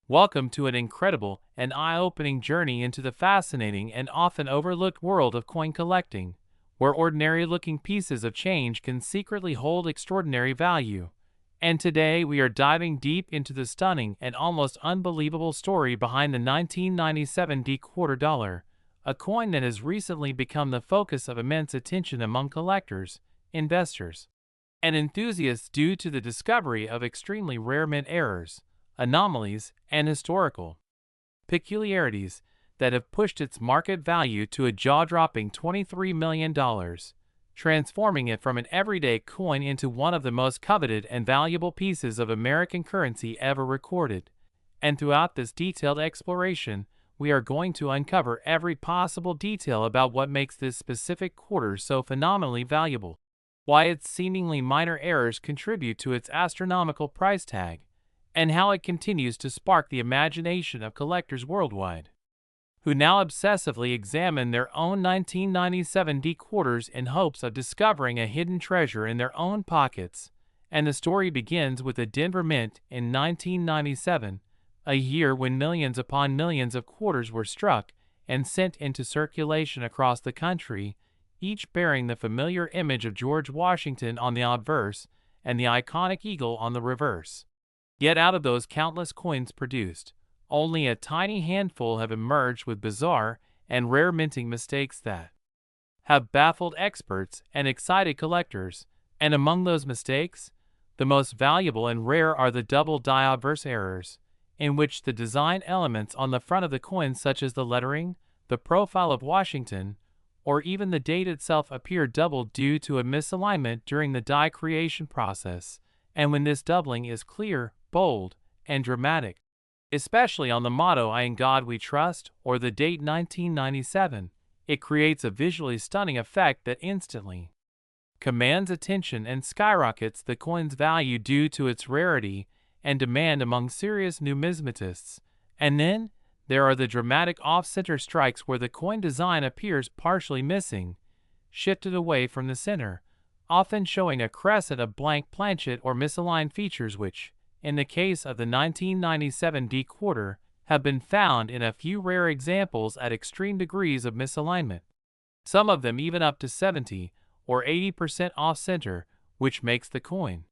Welcome to an incredible and eye-opening journey into the fascinating and often overlooked world of coin collecting, where ordinary-looking pieces of change can secretly hold extraordinary value. And today we are diving deep into the stunning and almost unbelievable story behind the 1997 D quarter dollar, a coin that has recently become the focus of immense attention among collectors, investors, and enthusiasts due to the discovery of extremely rare mint errors, anomalies, and historical peculiarities that have pushed its market value to a jaw-dropping $23 million, transforming it from an everyday coin into one of the most coveted and valuable pieces of American currency ever recorded. And throughout this detailed exploration, we are going to uncover every possible detail about what makes this specific quarter so phenomenally valuable, why its seemingly minor errors contribute to its astronomical price tag, and how it continues to spark the imagination of collectors worldwide, who now obsessively examine their own 1997 D quarters in hopes of discovering a hidden treasure in their own pockets. And the story begins with the Denver Mint in 1997, a year when millions upon millions of quarters were struck and sent into circulation across the country, each bearing the familiar image of George Washington on the obverse and the iconic eagle on the reverse. Yet out of those countless coins produced, only a tiny handful have emerged with bizarre and rare minting mistakes that have baffled experts and excited collectors. And among those mistakes, the most valuable and rare are the double die obverse errors, in which the design elements on the front of the coin, such as the lettering, the profile of Washington, or even the date itself, appear doubled due to a misalignment during the die creation process. And when this doubling is clear, bold, and dramatic, especially on the motto "I in God We Trust" or the date 1997, it creates a visually stunning effect that instantly commands attention and skyrockets the coin's value due to its rarity and demand among serious numismatists. And then there are the dramatic off-center strikes where the coin design appears partially missing, shifted away from the center, often showing a crescent of blank planchet or misaligned features which, in the case of the 1997 D quarter, have been found in a few rare examples at extreme degrees of misalignment, some of them even up to 70 or 80% off-center, which makes the coin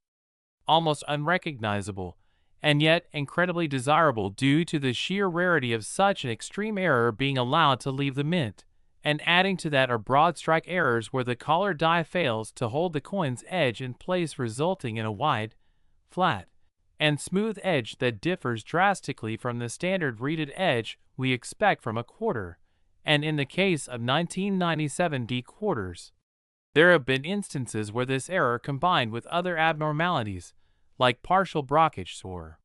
almost unrecognizable, and yet incredibly desirable due to the sheer rarity of such an extreme error being allowed to leave the mint. And adding to that are broad strike errors where the collar die fails to hold the coin's edge in place, resulting in a wide, flat, and smooth edge that differs drastically from the standard reeded edge we expect from a quarter. And in the case of 1997 D quarters, there have been instances where this error, combined with other abnormalities, like partial brockage or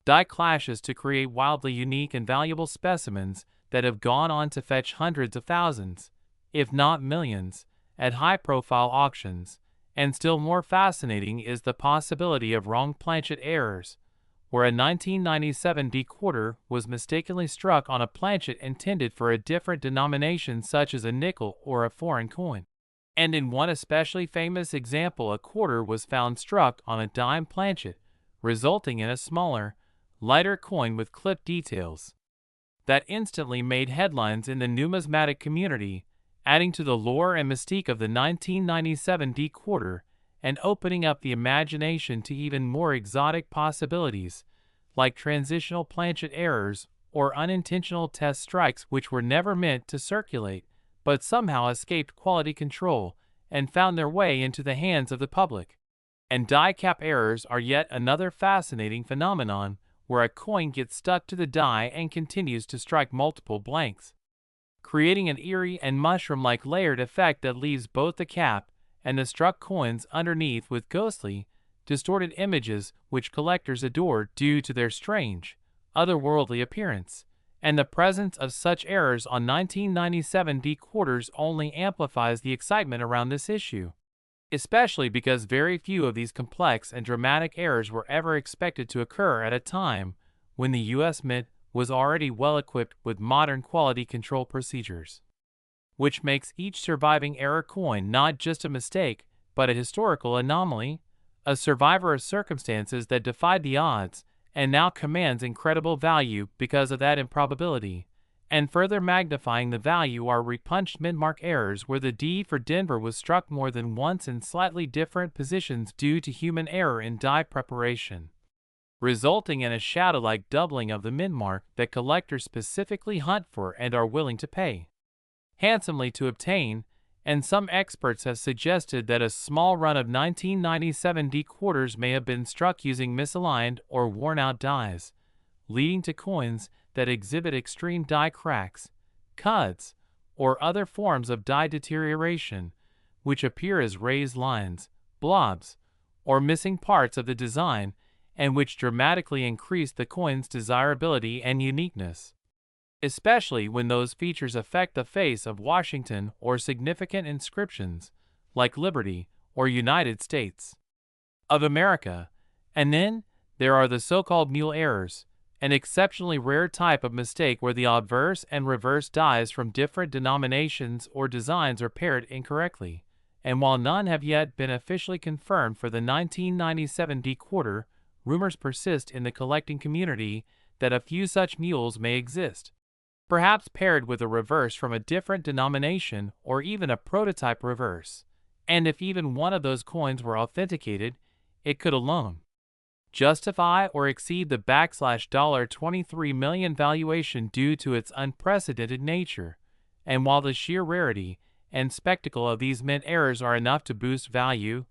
die clashes, to create wildly unique and valuable specimens that have gone on to fetch hundreds of thousands, if not millions, at high-profile auctions. And still more fascinating is the possibility of wrong planchet errors, where a 1997 D quarter was mistakenly struck on a planchet intended for a different denomination, such as a nickel or a foreign coin. And in one especially famous example, a quarter was found struck on a dime planchet, resulting in a smaller, lighter coin with clipped details that instantly made headlines in the numismatic community, adding to the lore and mystique of the 1997 D quarter and opening up the imagination to even more exotic possibilities, like transitional planchet errors or unintentional test strikes which were never meant to circulate, but somehow escaped quality control and found their way into the hands of the public. And die cap errors are yet another fascinating phenomenon, where a coin gets stuck to the die and continues to strike multiple blanks, creating an eerie and mushroom-like layered effect that leaves both the cap and the struck coins underneath with ghostly, distorted images which collectors adore due to their strange, otherworldly appearance. And the presence of such errors on 1997 D quarters only amplifies the excitement around this issue, especially because very few of these complex and dramatic errors were ever expected to occur at a time when the U.S. Mint was already well equipped with modern quality control procedures, which makes each surviving error coin not just a mistake, but a historical anomaly, a survivor of circumstances that defied the odds and now commands incredible value because of that improbability. And further magnifying the value are repunched mid-mark errors where the D for Denver was struck more than once in slightly different positions due to human error in die preparation, resulting in a shadow-like doubling of the mid-mark that collectors specifically hunt for and are willing to pay handsomely to obtain. And some experts have suggested that a small run of 1997 D quarters may have been struck using misaligned or worn-out dies, leading to coins that exhibit extreme die cracks, cuts, or other forms of die deterioration, which appear as raised lines, blobs, or missing parts of the design, and which dramatically increase the coin's desirability and uniqueness, especially when those features affect the face of Washington or significant inscriptions, like Liberty or United States of America. And then there are the so-called mule errors, an exceptionally rare type of mistake where the obverse and reverse dies from different denominations or designs are paired incorrectly. And while none have yet been officially confirmed for the 1997 D quarter, rumors persist in the collecting community that a few such mules may exist, perhaps paired with a reverse from a different denomination or even a prototype reverse. And if even one of those coins were authenticated, it could alone justify or exceed the $23 million valuation due to its unprecedented nature. And while the sheer rarity and spectacle of these mint errors are enough to boost value,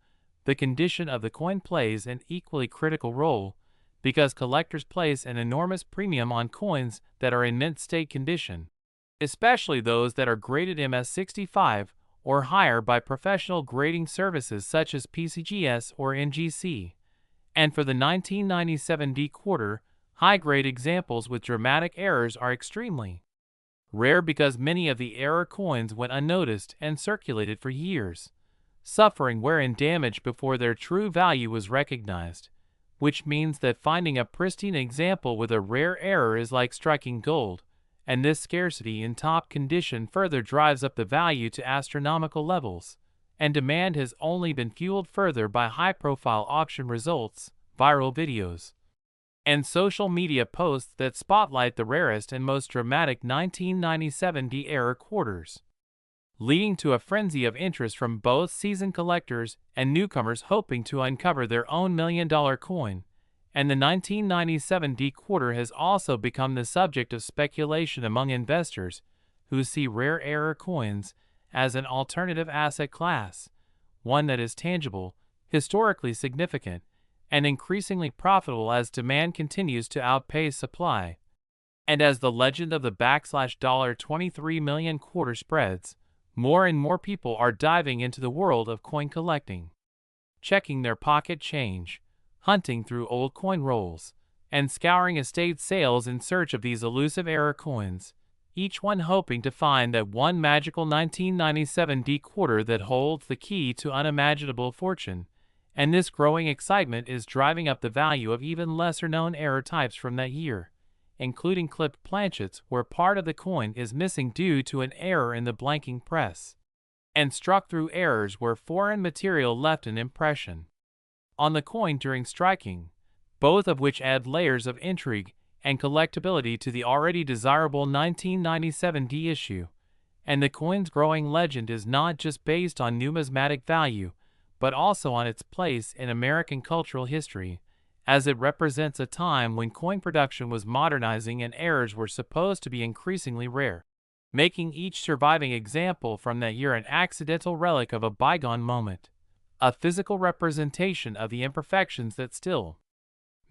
the condition of the coin plays an equally critical role, because collectors place an enormous premium on coins that are in mint state condition, especially those that are graded MS65 or higher by professional grading services such as PCGS or NGC. And for the 1997 D quarter, high-grade examples with dramatic errors are extremely rare because many of the error coins went unnoticed and circulated for years, suffering wear and damage before their true value was recognized, which means that finding a pristine example with a rare error is like striking gold, and this scarcity in top condition further drives up the value to astronomical levels. And demand has only been fueled further by high-profile auction results, viral videos, and social media posts that spotlight the rarest and most dramatic 1997 D error quarters, leading to a frenzy of interest from both seasoned collectors and newcomers hoping to uncover their own million-dollar coin. And the 1997 D quarter has also become the subject of speculation among investors who see rare error coins as an alternative asset class, one that is tangible, historically significant, and increasingly profitable as demand continues to outpace supply. And as the legend of the $23 million quarter spreads, more and more people are diving into the world of coin collecting, checking their pocket change, hunting through old coin rolls, and scouring estate sales in search of these elusive error coins, each one hoping to find that one magical 1997 D quarter that holds the key to unimaginable fortune. And this growing excitement is driving up the value of even lesser-known error types from that year, including clipped planchets where part of the coin is missing due to an error in the blanking press, and struck through errors where foreign material left an impression on the coin during striking, both of which add layers of intrigue and collectability to the already desirable 1997 D issue. And the coin's growing legend is not just based on numismatic value, but also on its place in American cultural history, as it represents a time when coin production was modernizing and errors were supposed to be increasingly rare, making each surviving example from that year an accidental relic of a bygone moment, a physical representation of the imperfections that still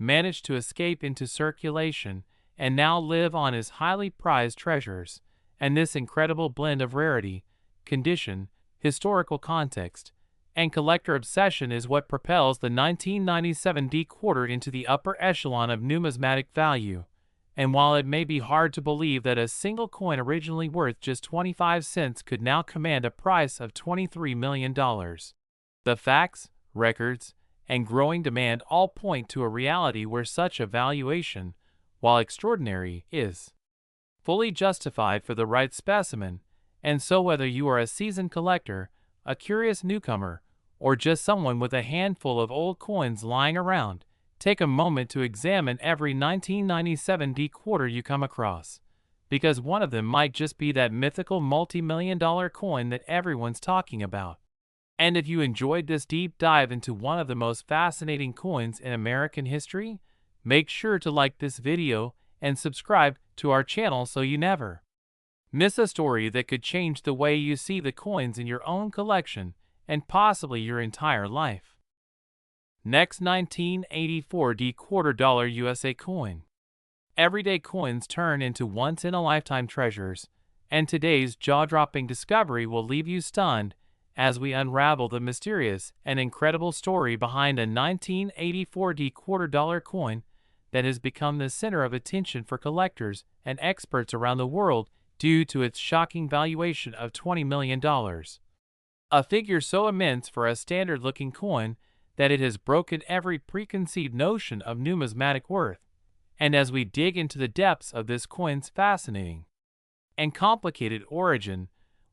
managed to escape into circulation and now live on as highly prized treasures. And this incredible blend of rarity, condition, historical context, and collector obsession is what propels the 1997 D quarter into the upper echelon of numismatic value. And while it may be hard to believe that a single coin originally worth just 25 cents could now command a price of $23 million, the facts, records, and growing demand all point to a reality where such a valuation, while extraordinary, is fully justified for the right specimen. And so whether you are a seasoned collector, a curious newcomer, or just someone with a handful of old coins lying around, take a moment to examine every 1997 D quarter you come across, because one of them might just be that mythical multi-million-dollar coin that everyone's talking about. And if you enjoyed this deep dive into one of the most fascinating coins in American history, make sure to like this video and subscribe to our channel so you never miss a story that could change the way you see the coins in your own collection and possibly your entire life. Next, 1984 D quarter dollar USA coin. Everyday coins turn into once-in-a-lifetime treasures, and today's jaw-dropping discovery will leave you stunned as we unravel the mysterious and incredible story behind a 1984 D quarter dollar coin that has become the center of attention for collectors and experts around the world due to its shocking valuation of $20 million. A figure so immense for a standard-looking coin that it has broken every preconceived notion of numismatic worth. And as we dig into the depths of this coin's fascinating and complicated origin,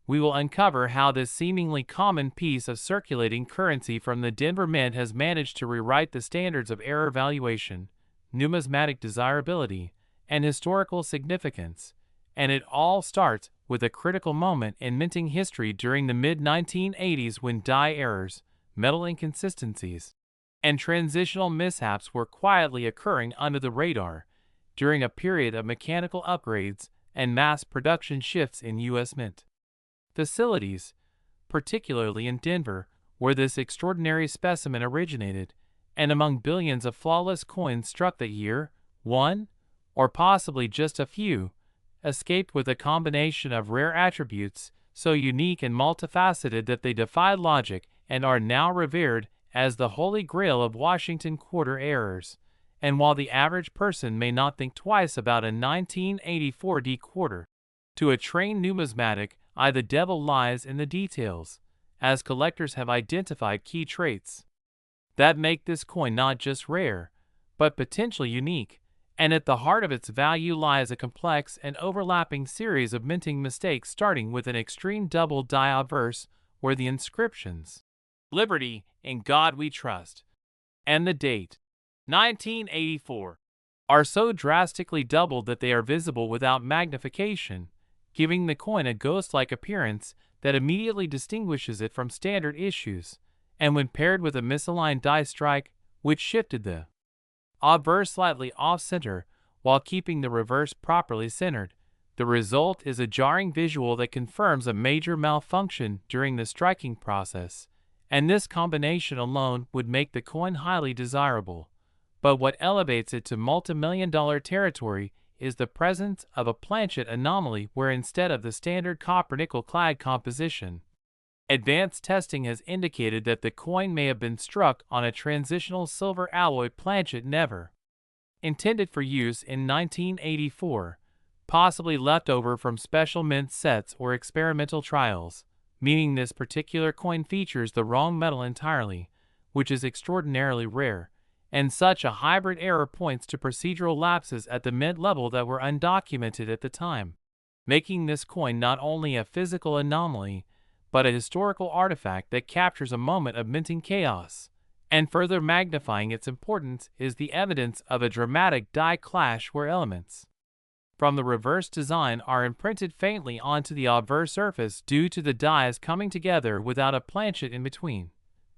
we will uncover how this seemingly common piece of circulating currency from the Denver Mint has managed to rewrite the standards of error valuation, numismatic desirability, and historical significance. And it all starts with a critical moment in minting history during the mid-1980s when die errors, metal inconsistencies, and transitional mishaps were quietly occurring under the radar during a period of mechanical upgrades and mass production shifts in U.S. Mint facilities, particularly in Denver, where this extraordinary specimen originated, and among billions of flawless coins struck that year, one, or possibly just a few, escaped with a combination of rare attributes so unique and multifaceted that they defied logic and are now revered as the holy grail of Washington quarter errors. And while the average person may not think twice about a 1984 D quarter, to a trained numismatic eye the devil lies in the details, as collectors have identified key traits that make this coin not just rare, but potentially unique, and at the heart of its value lies a complex and overlapping series of minting mistakes starting with an extreme double die obverse where the inscriptions "Liberty, in God We Trust," and the date 1984 are so drastically doubled that they are visible without magnification, giving the coin a ghost-like appearance that immediately distinguishes it from standard issues. And when paired with a misaligned die strike, which shifted the obverse slightly off-center while keeping the reverse properly centered, the result is a jarring visual that confirms a major malfunction during the striking process. And this combination alone would make the coin highly desirable. But what elevates it to multi-million-dollar territory is the presence of a planchet anomaly where instead of the standard copper-nickel clad composition, advanced testing has indicated that the coin may have been struck on a transitional silver alloy planchet never intended for use in 1984, possibly left over from special mint sets or experimental trials, meaning this particular coin features the wrong metal entirely, which is extraordinarily rare. And such a hybrid error points to procedural lapses at the mint level that were undocumented at the time, making this coin not only a physical anomaly, but a historical artifact that captures a moment of minting chaos. And further magnifying its importance is the evidence of a dramatic die clash where elements from the reverse design are imprinted faintly onto the obverse surface due to the dies coming together without a planchet in between,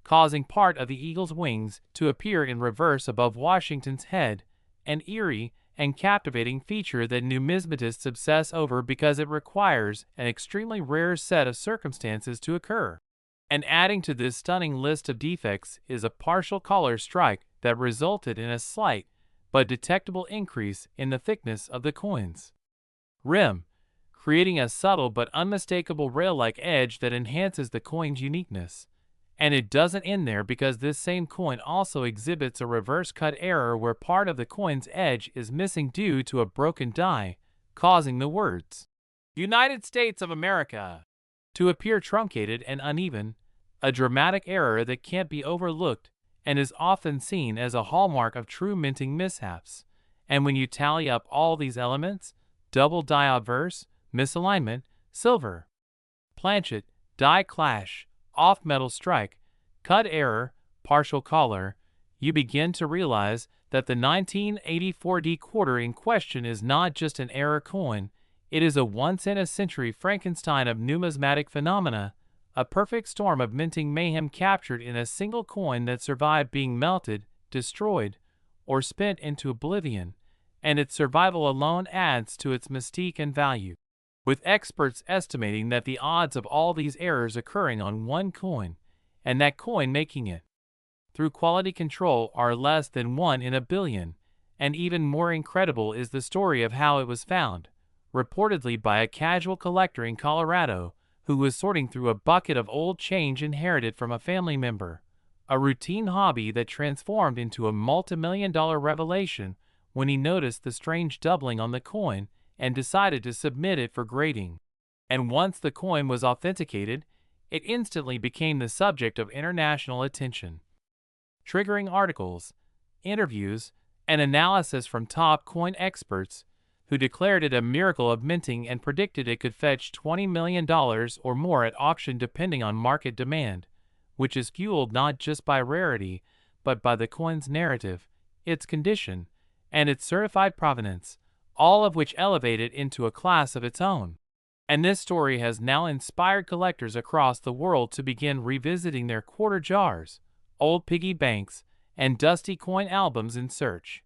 causing part of the eagle's wings to appear in reverse above Washington's head, an eerie and captivating feature that numismatists obsess over because it requires an extremely rare set of circumstances to occur. And adding to this stunning list of defects is a partial collar strike that resulted in a slight but detectable increase in the thickness of the coin's rim, creating a subtle but unmistakable rail-like edge that enhances the coin's uniqueness. And it doesn't end there, because this same coin also exhibits a reverse cut error where part of the coin's edge is missing due to a broken die, causing the words "United States of America" to appear truncated and uneven, a dramatic error that can't be overlooked and is often seen as a hallmark of true minting mishaps. And when you tally up all these elements, double die obverse, misalignment, silver planchet, die clash, off-metal strike, cut error, partial collar, you begin to realize that the 1984 D quarter in question is not just an error coin, it is a once-in-a-century Frankenstein of numismatic phenomena, a perfect storm of minting mayhem captured in a single coin that survived being melted, destroyed, or spent into oblivion, and its survival alone adds to its mystique and value, with experts estimating that the odds of all these errors occurring on one coin, and that coin making it through quality control, are less than 1 in a billion, and even more incredible is the story of how it was found, reportedly by a casual collector in Colorado who was sorting through a bucket of old change inherited from a family member, a routine hobby that transformed into a multi-million-dollar revelation when he noticed the strange doubling on the coin and decided to submit it for grading. And once the coin was authenticated, it instantly became the subject of international attention, triggering articles, interviews, and analysis from top coin experts who declared it a miracle of minting and predicted it could fetch $20 million or more at auction depending on market demand, which is fueled not just by rarity, but by the coin's narrative, its condition, and its certified provenance, all of which elevate it into a class of its own. And this story has now inspired collectors across the world to begin revisiting their quarter jars, old piggy banks, and dusty coin albums in search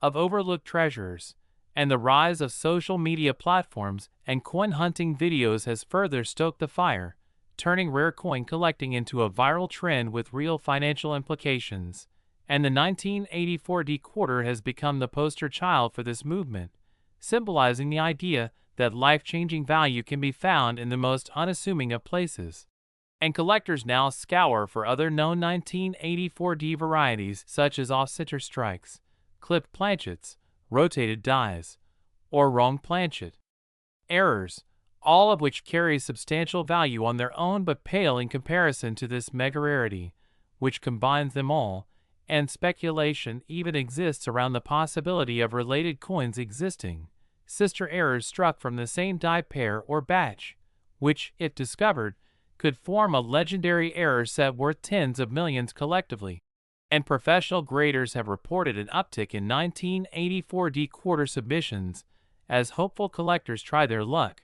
of overlooked treasures. And the rise of social media platforms and coin hunting videos has further stoked the fire, turning rare coin collecting into a viral trend with real financial implications. And the 1984 D quarter has become the poster child for this movement, symbolizing the idea that life-changing value can be found in the most unassuming of places. And collectors now scour for other known 1984 D varieties such as off-center strikes, clipped planchets, rotated dies, or wrong planchet errors, all of which carry substantial value on their own but pale in comparison to this mega rarity, which combines them all, and speculation even exists around the possibility of related coins existing, sister errors struck from the same die pair or batch, which, if discovered, could form a legendary error set worth tens of millions collectively. And professional graders have reported an uptick in 1984 D quarter submissions as hopeful collectors try their luck,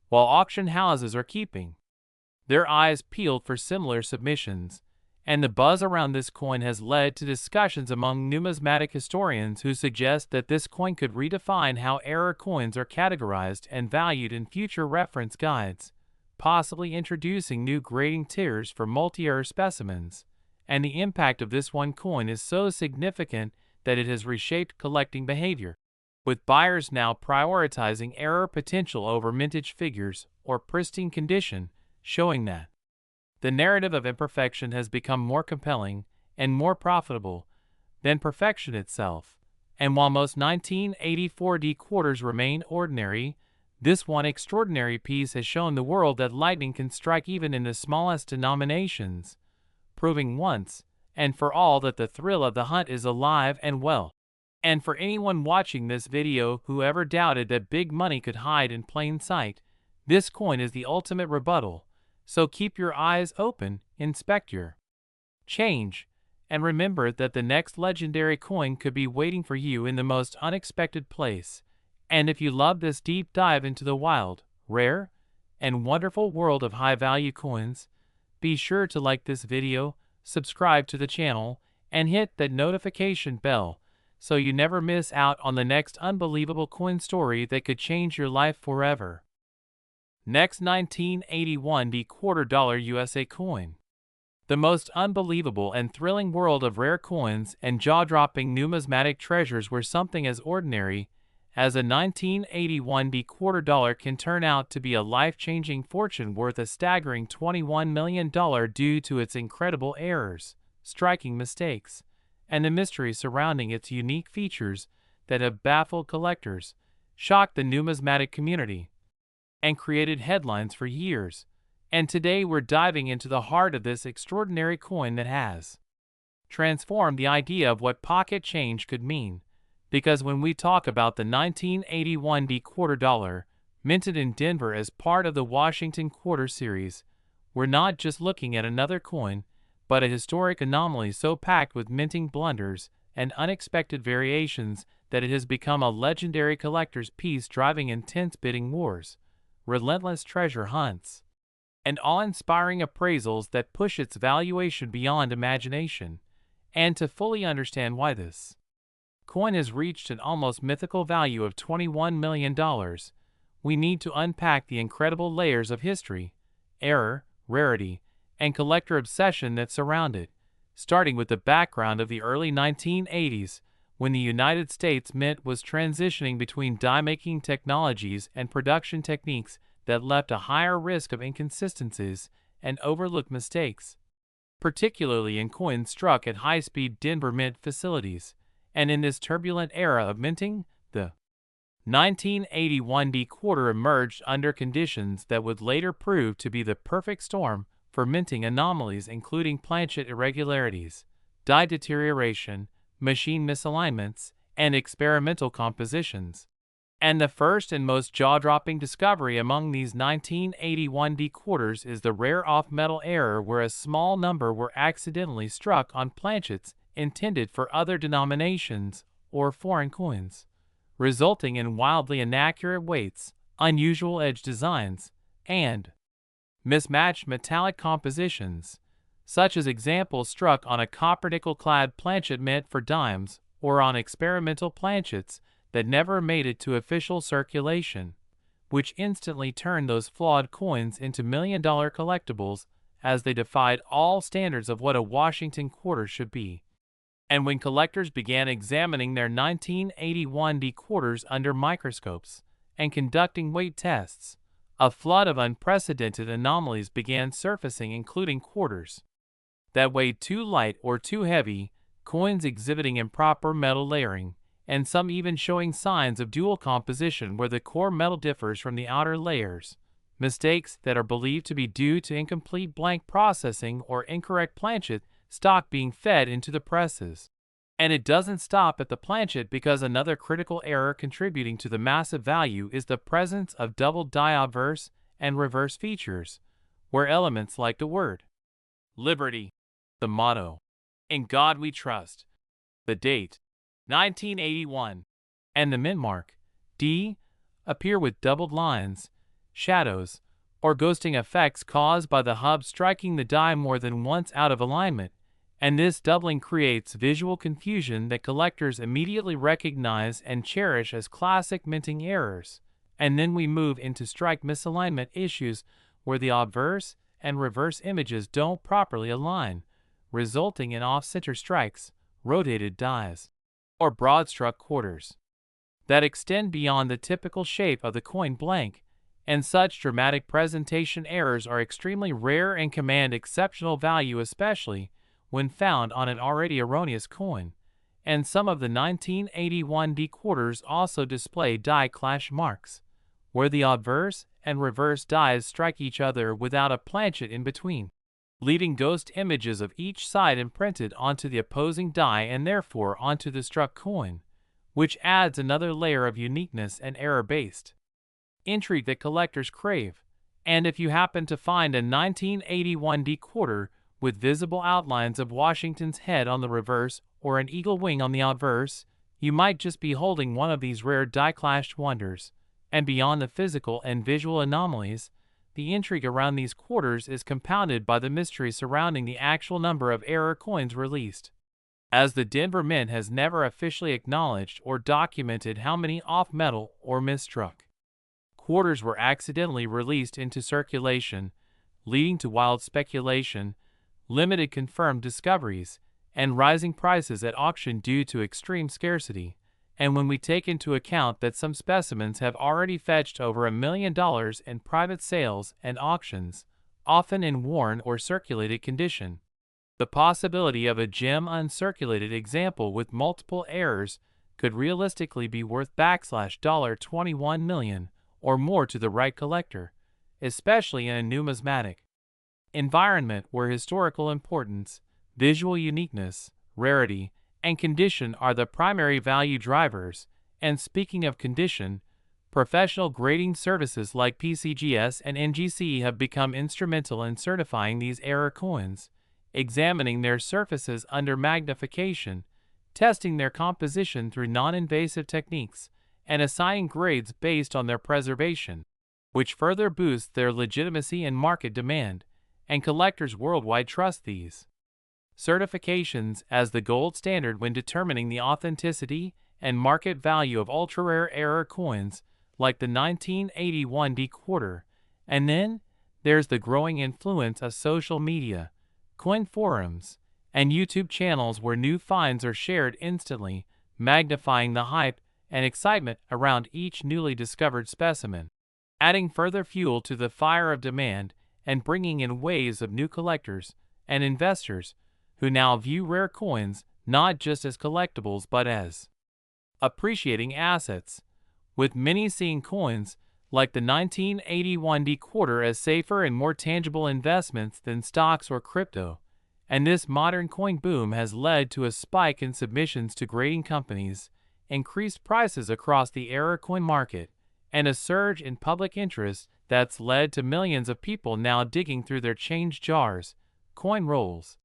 while auction houses are keeping their eyes peeled for similar submissions. And the buzz around this coin has led to discussions among numismatic historians who suggest that this coin could redefine how error coins are categorized and valued in future reference guides, possibly introducing new grading tiers for multi-error specimens. And the impact of this one coin is so significant that it has reshaped collecting behavior, with buyers now prioritizing error potential over mintage figures or pristine condition, showing that the narrative of imperfection has become more compelling and more profitable than perfection itself. And while most 1984 D quarters remain ordinary, this one extraordinary piece has shown the world that lightning can strike even in the smallest denominations, proving once and for all that the thrill of the hunt is alive and well. And for anyone watching this video who ever doubted that big money could hide in plain sight, this coin is the ultimate rebuttal. So keep your eyes open, inspect your change, and remember that the next legendary coin could be waiting for you in the most unexpected place. And if you love this deep dive into the wild, rare, and wonderful world of high-value coins, be sure to like this video, subscribe to the channel, and hit that notification bell so you never miss out on the next unbelievable coin story that could change your life forever. Next, 1981 D quarter dollar USA coin. The most unbelievable and thrilling world of rare coins and jaw-dropping numismatic treasures where something as ordinary as a 1981 D quarter dollar can turn out to be a life-changing fortune worth a staggering $21 million due to its incredible errors, striking mistakes, and the mystery surrounding its unique features that have baffled collectors, shocked the numismatic community, and created headlines for years. And today we're diving into the heart of this extraordinary coin that has transformed the idea of what pocket change could mean. Because when we talk about the 1981 D quarter dollar, minted in Denver as part of the Washington Quarter Series, we're not just looking at another coin, but a historic anomaly so packed with minting blunders and unexpected variations that it has become a legendary collector's piece, driving intense bidding wars, relentless treasure hunts, and awe-inspiring appraisals that push its valuation beyond imagination. And to fully understand why this coin has reached an almost mythical value of $21 million, we need to unpack the incredible layers of history, error, rarity, and collector obsession that surround it, starting with the background of the early 1980s, when the United States Mint was transitioning between die-making technologies and production techniques that left a higher risk of inconsistencies and overlooked mistakes, particularly in coins struck at high-speed Denver Mint facilities. And in this turbulent era of minting, the 1981 D quarter emerged under conditions that would later prove to be the perfect storm for minting anomalies, including planchet irregularities, die deterioration, machine misalignments, and experimental compositions. And the first and most jaw-dropping discovery among these 1981 D quarters is the rare off-metal error, where a small number were accidentally struck on planchets intended for other denominations or foreign coins, resulting in wildly inaccurate weights, unusual edge designs, and mismatched metallic compositions, such as examples struck on a copper-nickel-clad planchet meant for dimes or on experimental planchets that never made it to official circulation, which instantly turned those flawed coins into million-dollar collectibles, as they defied all standards of what a Washington quarter should be. And when collectors began examining their 1981 D quarters under microscopes and conducting weight tests, a flood of unprecedented anomalies began surfacing, including quarters that weighed too light or too heavy, coins exhibiting improper metal layering, and some even showing signs of dual composition where the core metal differs from the outer layers, mistakes that are believed to be due to incomplete blank processing or incorrect planchet stock being fed into the presses. And it doesn't stop at the planchet, because another critical error contributing to the massive value is the presence of double die obverse and reverse features, where elements like the word liberty, the motto, "In God We Trust," the date 1981, and the mint mark D appear with doubled lines, shadows, or ghosting effects caused by the hub striking the die more than once out of alignment, and this doubling creates visual confusion that collectors immediately recognize and cherish as classic minting errors. And then we move into strike misalignment issues, where the obverse and reverse images don't properly align, resulting in off-center strikes, rotated dies, or broad-struck quarters that extend beyond the typical shape of the coin blank. And such dramatic presentation errors are extremely rare and command exceptional value, especially when found on an already erroneous coin. And some of the 1981 D quarters also display die clash marks, where the obverse and reverse dies strike each other without a planchet in between, leaving ghost images of each side imprinted onto the opposing die and therefore onto the struck coin, which adds another layer of uniqueness and error-based intrigue that collectors crave. And if you happen to find a 1981 D quarter with visible outlines of Washington's head on the reverse or an eagle wing on the obverse, you might just be holding one of these rare die-clashed wonders. And beyond the physical and visual anomalies, the intrigue around these quarters is compounded by the mystery surrounding the actual number of error coins released, as the Denver Mint has never officially acknowledged or documented how many off-metal or misstruck quarters were accidentally released into circulation, leading to wild speculation, limited confirmed discoveries, and rising prices at auction due to extreme scarcity. And when we take into account that some specimens have already fetched over $1 million in private sales and auctions, often in worn or circulated condition, the possibility of a gem uncirculated example with multiple errors could realistically be worth $21 million or more to the right collector, especially in a numismatic environment where historical importance, visual uniqueness, rarity, and condition are the primary value drivers. And speaking of condition, professional grading services like PCGS and NGC have become instrumental in certifying these error coins, examining their surfaces under magnification, testing their composition through non-invasive techniques, and assigning grades based on their preservation, which further boosts their legitimacy and market demand, and collectors worldwide trust these certifications as the gold standard when determining the authenticity and market value of ultra-rare error coins like the 1981 D quarter. And then there's the growing influence of social media, coin forums, and YouTube channels where new finds are shared instantly, magnifying the hype and excitement around each newly discovered specimen, adding further fuel to the fire of demand and bringing in waves of new collectors and investors who now view rare coins not just as collectibles but as appreciating assets, with many seeing coins like the 1981 D quarter as safer and more tangible investments than stocks or crypto. And this modern coin boom has led to a spike in submissions to grading companies, increased prices across the error coin market, and a surge in public interest that's led to millions of people now digging through their change jars, coin rolls,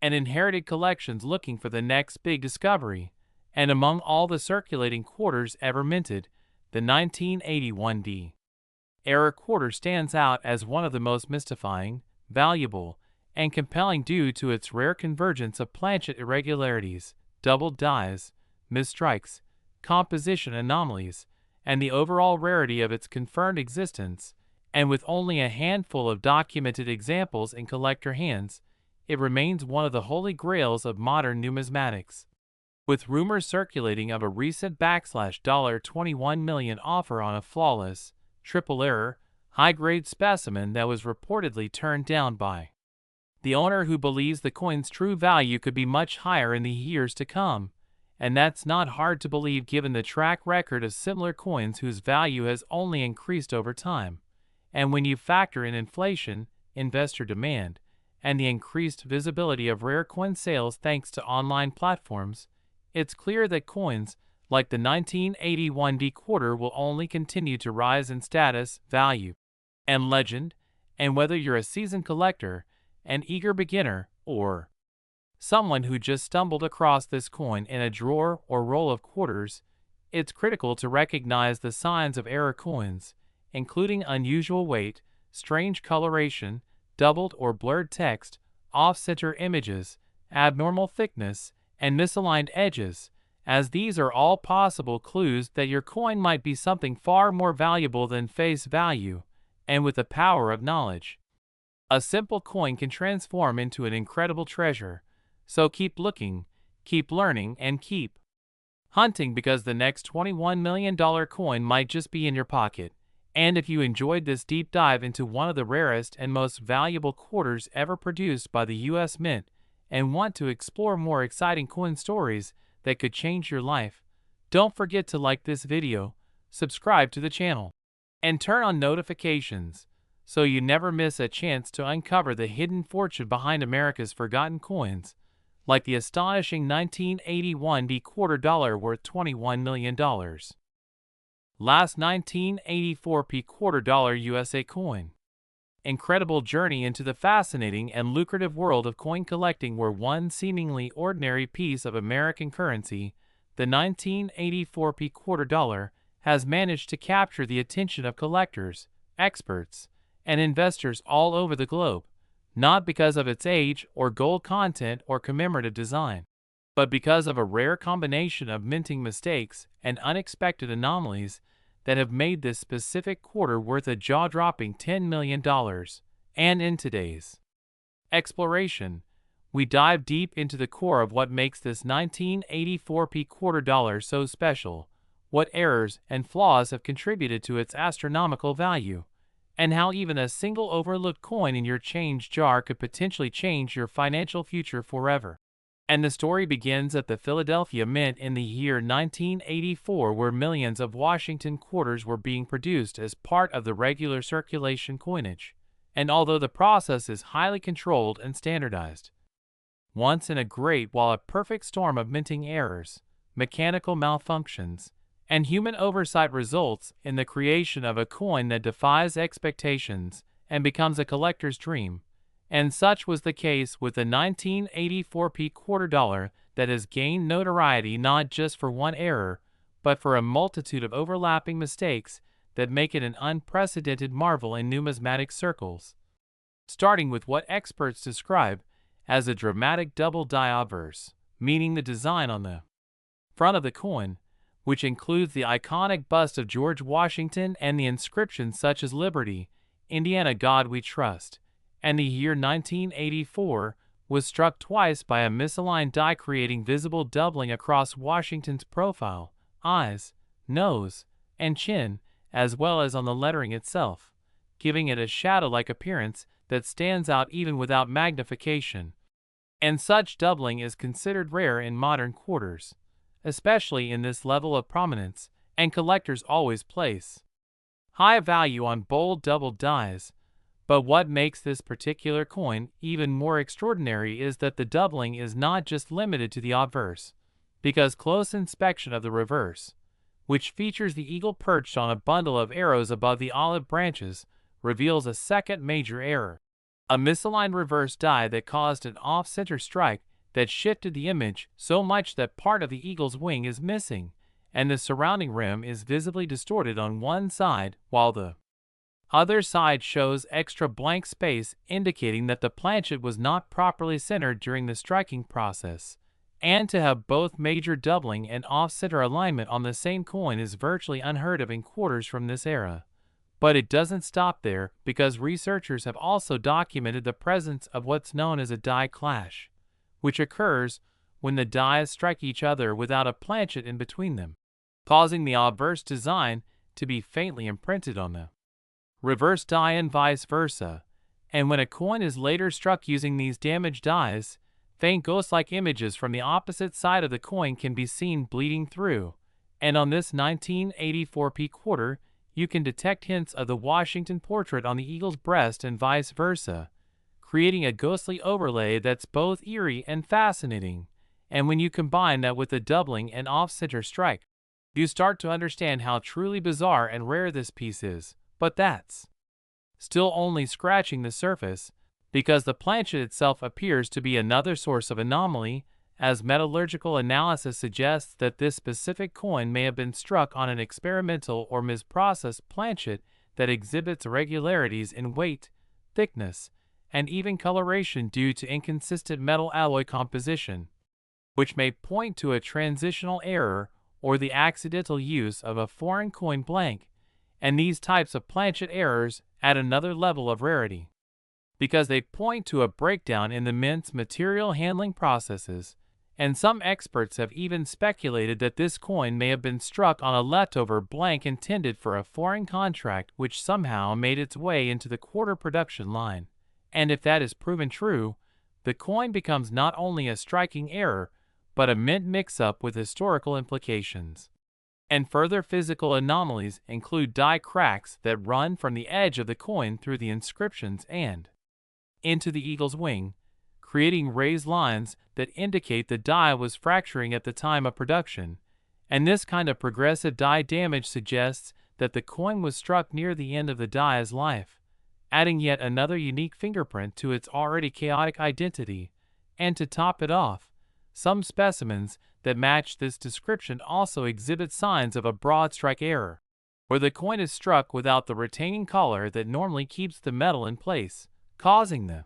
and inherited collections looking for the next big discovery. And among all the circulating quarters ever minted, the 1981 D error quarter stands out as one of the most mystifying, valuable, and compelling due to its rare convergence of planchet irregularities, doubled dies, misstrikes, composition anomalies, and the overall rarity of its confirmed existence. And with only a handful of documented examples in collector hands, it remains one of the holy grails of modern numismatics. With rumors circulating of a recent $21 million offer on a flawless, triple error, high-grade specimen that was reportedly turned down by the owner, who believes the coin's true value could be much higher in the years to come. And that's not hard to believe given the track record of similar coins whose value has only increased over time. And when you factor in inflation, investor demand, and the increased visibility of rare coin sales thanks to online platforms, it's clear that coins like the 1981 D quarter will only continue to rise in status, value, and legend. And whether you're a seasoned collector, an eager beginner, or someone who just stumbled across this coin in a drawer or roll of quarters, it's critical to recognize the signs of error coins, including unusual weight, strange coloration, doubled or blurred text, off-center images, abnormal thickness, and misaligned edges, as these are all possible clues that your coin might be something far more valuable than face value. And with the power of knowledge, a simple coin can transform into an incredible treasure. So keep looking, keep learning, and keep hunting, because the next $21 million coin might just be in your pocket. And if you enjoyed this deep dive into one of the rarest and most valuable quarters ever produced by the U.S. Mint, and want to explore more exciting coin stories that could change your life, don't forget to like this video, subscribe to the channel, and turn on notifications so you never miss a chance to uncover the hidden fortune behind America's forgotten coins, like the astonishing 1981 D quarter dollar worth $21 million. Last 1984 P quarter dollar USA coin. Incredible journey into the fascinating and lucrative world of coin collecting, where one seemingly ordinary piece of American currency, the 1984 P quarter dollar, has managed to capture the attention of collectors, experts, and investors all over the globe, not because of its age or gold content or commemorative design, but because of a rare combination of minting mistakes and unexpected anomalies that have made this specific quarter worth a jaw-dropping $10 million. And in today's exploration, we dive deep into the core of what makes this 1984 P quarter dollar so special, what errors and flaws have contributed to its astronomical value, and how even a single overlooked coin in your change jar could potentially change your financial future forever. And the story begins at the Philadelphia Mint in the year 1984, where millions of Washington quarters were being produced as part of the regular circulation coinage. And although the process is highly controlled and standardized, once in a great while a perfect storm of minting errors, mechanical malfunctions, and human oversight results in the creation of a coin that defies expectations and becomes a collector's dream. And such was the case with the 1984p quarter dollar that has gained notoriety not just for one error, but for a multitude of overlapping mistakes that make it an unprecedented marvel in numismatic circles. Starting with what experts describe as a dramatic double die obverse, meaning the design on the front of the coin, which includes the iconic bust of George Washington and the inscriptions such as Liberty, Indiana God We Trust, and the year 1984, was struck twice by a misaligned die creating visible doubling across Washington's profile, eyes, nose, and chin, as well as on the lettering itself, giving it a shadow-like appearance that stands out even without magnification. And such doubling is considered rare in modern quarters, especially in this level of prominence, and collectors always place high value on bold double dies. But what makes this particular coin even more extraordinary is that the doubling is not just limited to the obverse, because close inspection of the reverse, which features the eagle perched on a bundle of arrows above the olive branches, reveals a second major error. A misaligned reverse die that caused an off-center strike that shifted the image so much that part of the eagle's wing is missing, and the surrounding rim is visibly distorted on one side, while the other side shows extra blank space, indicating that the planchet was not properly centered during the striking process. And to have both major doubling and off-center alignment on the same coin is virtually unheard of in quarters from this era. But it doesn't stop there, because researchers have also documented the presence of what's known as a die clash, which occurs when the dies strike each other without a planchet in between them, causing the obverse design to be faintly imprinted on the reverse die and vice versa. And when a coin is later struck using these damaged dies, faint ghost-like images from the opposite side of the coin can be seen bleeding through. And on this 1984p quarter, you can detect hints of the Washington portrait on the eagle's breast and vice versa, creating a ghostly overlay that's both eerie and fascinating. And when you combine that with the doubling and off-center strike, you start to understand how truly bizarre and rare this piece is. But that's still only scratching the surface, because the planchet itself appears to be another source of anomaly, as metallurgical analysis suggests that this specific coin may have been struck on an experimental or misprocessed planchet that exhibits irregularities in weight, thickness, and even coloration due to inconsistent metal alloy composition, which may point to a transitional error or the accidental use of a foreign coin blank. And these types of planchet errors add another level of rarity, because they point to a breakdown in the mint's material handling processes, and some experts have even speculated that this coin may have been struck on a leftover blank intended for a foreign contract which somehow made its way into the quarter production line. And if that is proven true, the coin becomes not only a striking error, but a mint mix-up with historical implications. And further physical anomalies include die cracks that run from the edge of the coin through the inscriptions and into the eagle's wing, creating raised lines that indicate the die was fracturing at the time of production. And this kind of progressive die damage suggests that the coin was struck near the end of the die's life, adding yet another unique fingerprint to its already chaotic identity. And to top it off, some specimens that match this description also exhibit signs of a broad strike error, where the coin is struck without the retaining collar that normally keeps the metal in place, causing the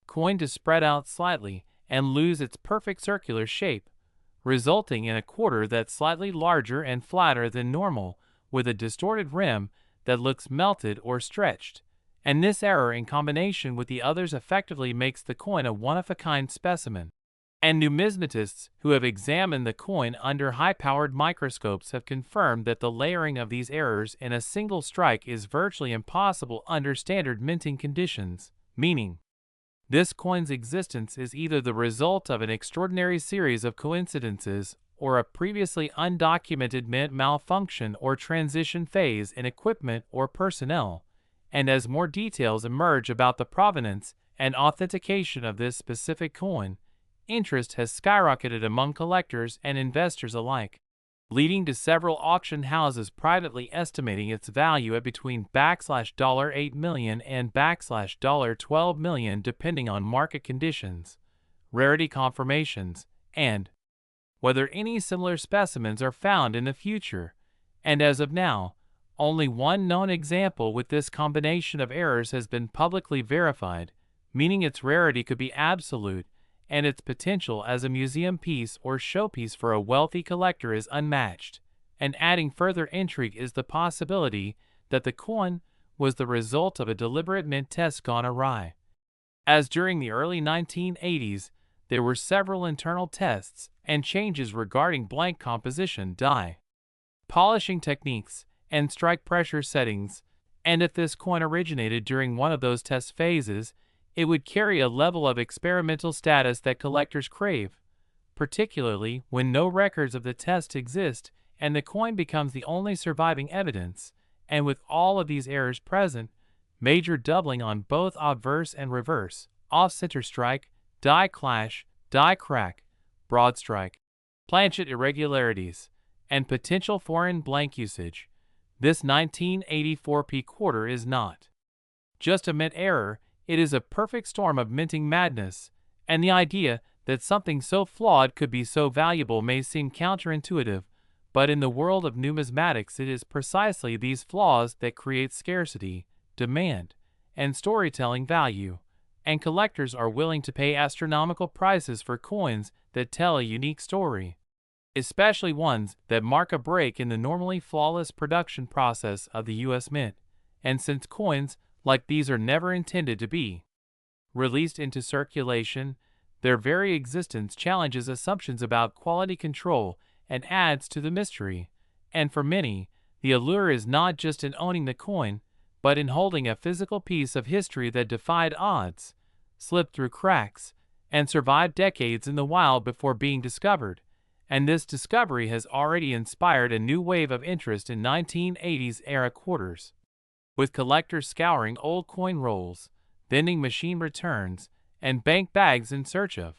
coin to spread out slightly and lose its perfect circular shape, resulting in a quarter that's slightly larger and flatter than normal, with a distorted rim that looks melted or stretched. And this error in combination with the others effectively makes the coin a one-of-a-kind specimen. And numismatists who have examined the coin under high-powered microscopes have confirmed that the layering of these errors in a single strike is virtually impossible under standard minting conditions, meaning this coin's existence is either the result of an extraordinary series of coincidences or a previously undocumented mint malfunction or transition phase in equipment or personnel. And as more details emerge about the provenance and authentication of this specific coin, interest has skyrocketed among collectors and investors alike. leading to several auction houses privately estimating its value at between $8 million and $12 million depending on market conditions, rarity confirmations, and whether any similar specimens are found in the future. And as of now, only one known example with this combination of errors has been publicly verified, meaning its rarity could be absolute and its potential as a museum piece or showpiece for a wealthy collector is unmatched. And adding further intrigue is the possibility that the coin was the result of a deliberate mint test gone awry. As during the early 1980s, there were several internal tests and changes regarding blank composition, die polishing techniques, and strike pressure settings, and if this coin originated during one of those test phases, it would carry a level of experimental status that collectors crave, particularly when no records of the test exist and the coin becomes the only surviving evidence. And with all of these errors present, major doubling on both obverse and reverse, off-center strike, die clash, die crack, broad strike, planchet irregularities, and potential foreign blank usage, this 1984 P quarter is not just a mint error, it is a perfect storm of minting madness, and the idea that something so flawed could be so valuable may seem counterintuitive, but in the world of numismatics it is precisely these flaws that create scarcity, demand, and storytelling value, and collectors are willing to pay astronomical prices for coins that tell a unique story, especially ones that mark a break in the normally flawless production process of the U.S. Mint. And since coins like these are never intended to be released into circulation, their very existence challenges assumptions about quality control and adds to the mystery. And for many, the allure is not just in owning the coin, but in holding a physical piece of history that defied odds, slipped through cracks, and survived decades in the wild before being discovered. And this discovery has already inspired a new wave of interest in 1980s-era quarters, with collectors scouring old coin rolls, vending machine returns, and bank bags in search of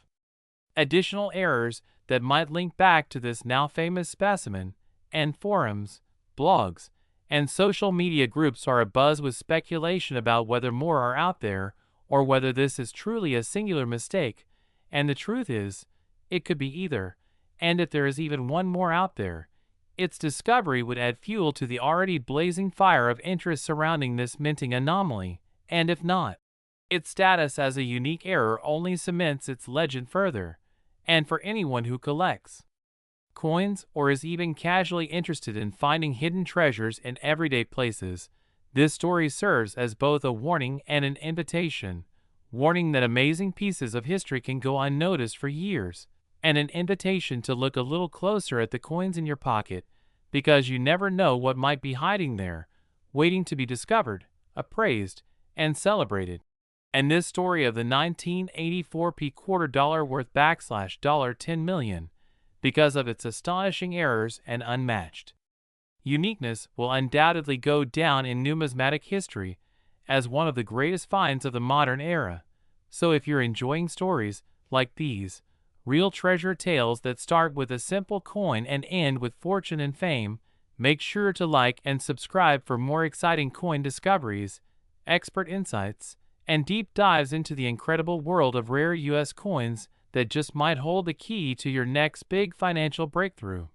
additional errors that might link back to this now famous specimen, and forums, blogs, and social media groups are abuzz with speculation about whether more are out there or whether this is truly a singular mistake. And the truth is, it could be either. And if there is even one more out there, its discovery would add fuel to the already blazing fire of interest surrounding this minting anomaly, and if not, its status as a unique error only cements its legend further. And for anyone who collects coins or is even casually interested in finding hidden treasures in everyday places, this story serves as both a warning and an invitation, warning that amazing pieces of history can go unnoticed for years, and an invitation to look a little closer at the coins in your pocket, because you never know what might be hiding there, waiting to be discovered, appraised, and celebrated. And this story of the 1984 P quarter dollar worth $10 million, because of its astonishing errors and unmatched uniqueness, will undoubtedly go down in numismatic history as one of the greatest finds of the modern era. So if you're enjoying stories like these, real treasure tales that start with a simple coin and end with fortune and fame, make sure to like and subscribe for more exciting coin discoveries, expert insights, and deep dives into the incredible world of rare U.S. coins that just might hold the key to your next big financial breakthrough.